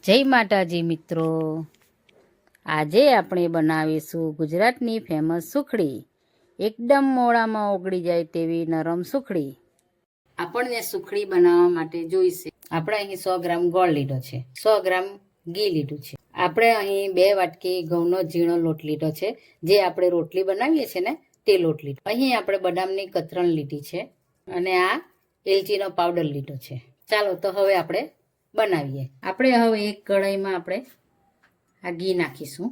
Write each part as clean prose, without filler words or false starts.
જય માતાજી મિત્રો, આજે આપણે બનાવીશું ગુજરાતની ફેમસ સુખડી। એકદમ મોળામાં ઓગળી જાય તેવી નરમ સુખડી। આપણને સુખડી બનાવવા માટે જોઈશે, આપણે અહીં 100 ગ્રામ ગોળ લીધો છે, 100 ગ્રામ ઘી લીધું છે, આપણે અહીં 2 વાટકી ઘઉંનો ઝીણો લોટ લીધો છે, જે આપણે રોટલી બનાવીએ છીએ ને તે લોટ લીધો। અહીં આપણે બદામની કતરણ લીધી છે અને આ એલચીનો પાવડર લીધો છે। ચાલો તો હવે આપણે બનાવીએ। આપણે હવે એક કઢાઈમાં આપણે આ ઘી નાખીશું।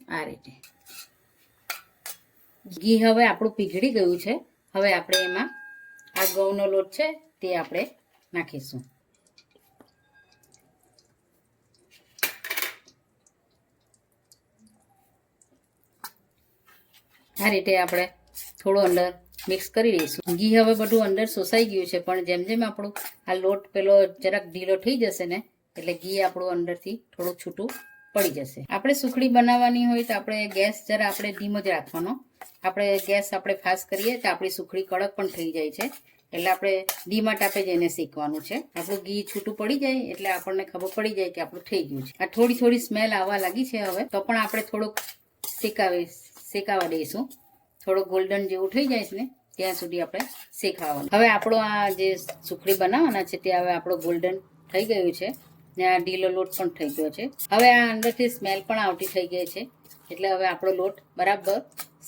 આ રીતે ઘી હવે આપણું પીગળી ગયું છે। હવે આપણે એમાં આ ઘઉંનો લોટ છે તે આપણે નાખીશું। આ રીતે આપણે થોડું અંદર મિક્સ કરી દઈશું। ઘી હવે બધું અંદર શોષાઈ ગયું છે, પણ જેમ જેમ આપણું આ લોટ પેલો જરાક ઢીલો થઈ જશે ને એટલે ઘી આપણું અંદરથી થોડું છૂટું પડી જશે। આપણે સુખડી બનાવવાની હોય તો આપણે ગેસ જરા આપણે ધીમો જ રાખવાનો। આપણે ગેસ આપણે ફાસ્ટ કરીએ તો આપણી સુખડી કડક પણ થઈ જાય છે, એટલે આપણે ધીમા તાપે જ એને શેકવાનું છે। આપણું ઘી છૂટું પડી જાય એટલે આપણને ખબર પડી જાય કે આપણું થઈ ગયું છે। આ થોડી થોડી સ્મેલ આવવા લાગી છે હવે, તો પણ આપણે થોડુંક શેકાવા દઈશું। થોડું ગોલ્ડન જેવું થઈ જાય છે ને ત્યાં સુધી આપણે શેકાવાનું। હવે આપણો આ જે સુખડી બનાવવાના છે તે હવે આપણો ગોલ્ડન થઈ ગયું છે ને આ ઢીલો લોટ પણ થઈ ગયો છે। હવે આ અંદરથી સ્મેલ પણ આવતી થઈ ગઈ છે, એટલે હવે આપણો લોટ બરાબર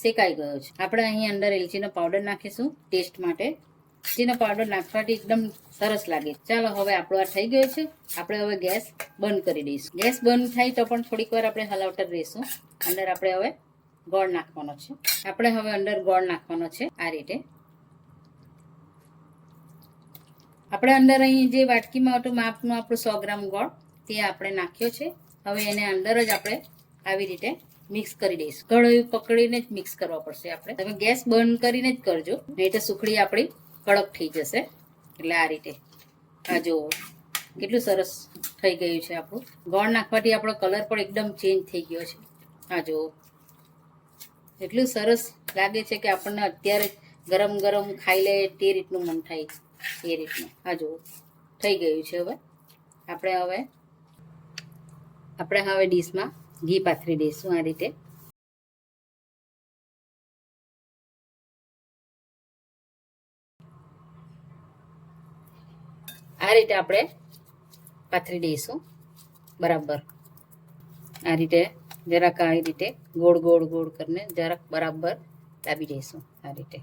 શેકાઈ ગયો છે। આપણે અહીં અંદર એલચીનો પાવડર નાખીશું ટેસ્ટ માટે। એલચીનો પાવડર નાખવાથી એકદમ સરસ લાગે। ચાલો હવે આપણો આ થઈ ગયો છે, આપણે હવે ગેસ બંધ કરી દઈશું। ગેસ બંધ થાય તો પણ થોડીક વાર આપણે હલાવતા રહીશું। અંદર આપણે હવે ગોળ નાખવાનો છે। આપણે હવે અંદર ગોળ નાખવાનો છે। આ રીતે આપણે અંદર અહીં જે વાટકીમાં હતું માપનું આપણું 100 ગ્રામ ગોળ તે આપણે નાખ્યો છે। હવે એને અંદર જ આપણે આવી રીતે મિક્સ કરી દઈશું। કઢાઈ પકડીને જ મિક્સ કરવા પડશે આપણે। તમે ગેસ બંધ કરીને જ કરજો, નહીં તો સુખડી આપણી કડક થઈ જશે। એટલે આ રીતે આ જુઓ કેટલું સરસ થઈ ગયું છે આપણું। ગોળ નાખવાથી આપણો કલર પણ એકદમ ચેન્જ થઈ ગયો છે। આ જુઓ એટલું સરસ લાગે છે કે આપણને અત્યારે ગરમ ગરમ ખાઈ લે તે રીતનું મન થાય એ રીતનું। આ જુઓ થઈ ગયું છે। હવે આપણે હવે ડીશમાં ઘી પાથરી દઈશું। આ રીતે આપણે પાથરી દઈશું બરાબર। આ રીતે જરાક આવી રીતે ગોળ ગોળ ગોળ કરીને જરાક બરાબર દાબી દઈશું। આ રીતે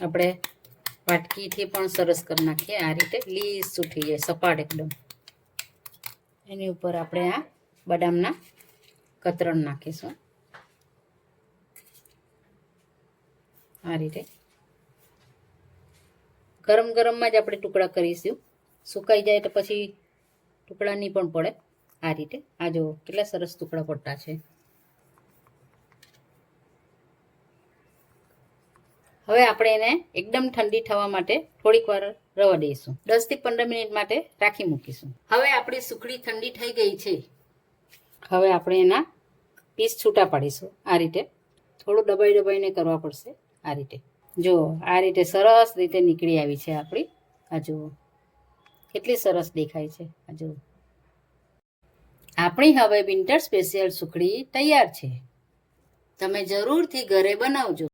આપણે વાટકીથી પણ સરસ કરી નાખીએ। આ રીતે લીસું થઈ જાય સપાટ એકદમ। એની ઉપર આપણે આ બદામના કતરણ નાખીશું। આ રીતે ગરમ ગરમમાં જ આપણે ટુકડા કરીશું, સુકાઈ જાય તો પછી ટુકડા નહીં પણ પડે। આ રીતે આ જુઓ કેટલા સરસ ટુકડા પડતા છે। હવે આપણે એને એકદમ ઠંડી થવા માટે થોડીક વાર રવા દઈશું। 10 થી 15 મિનિટ માટે રાખી મૂકીશું। હવે આપણી સુખડી ઠંડી થઈ ગઈ છે। હવે આપણે એના પીસ છૂટા પાડીશું। આ રીતે થોડું દબાઈને કરવા પડશે। આ રીતે જુઓ આ રીતે સરસ રીતે નીકળી આવી છે આપણી। આ જુઓ કેટલી સરસ દેખાય છે। આ જુઓ આપણી હવે વિન્ટર સ્પેશિયલ સુખડી તૈયાર છે। તમે જરૂરથી ઘરે બનાવજો।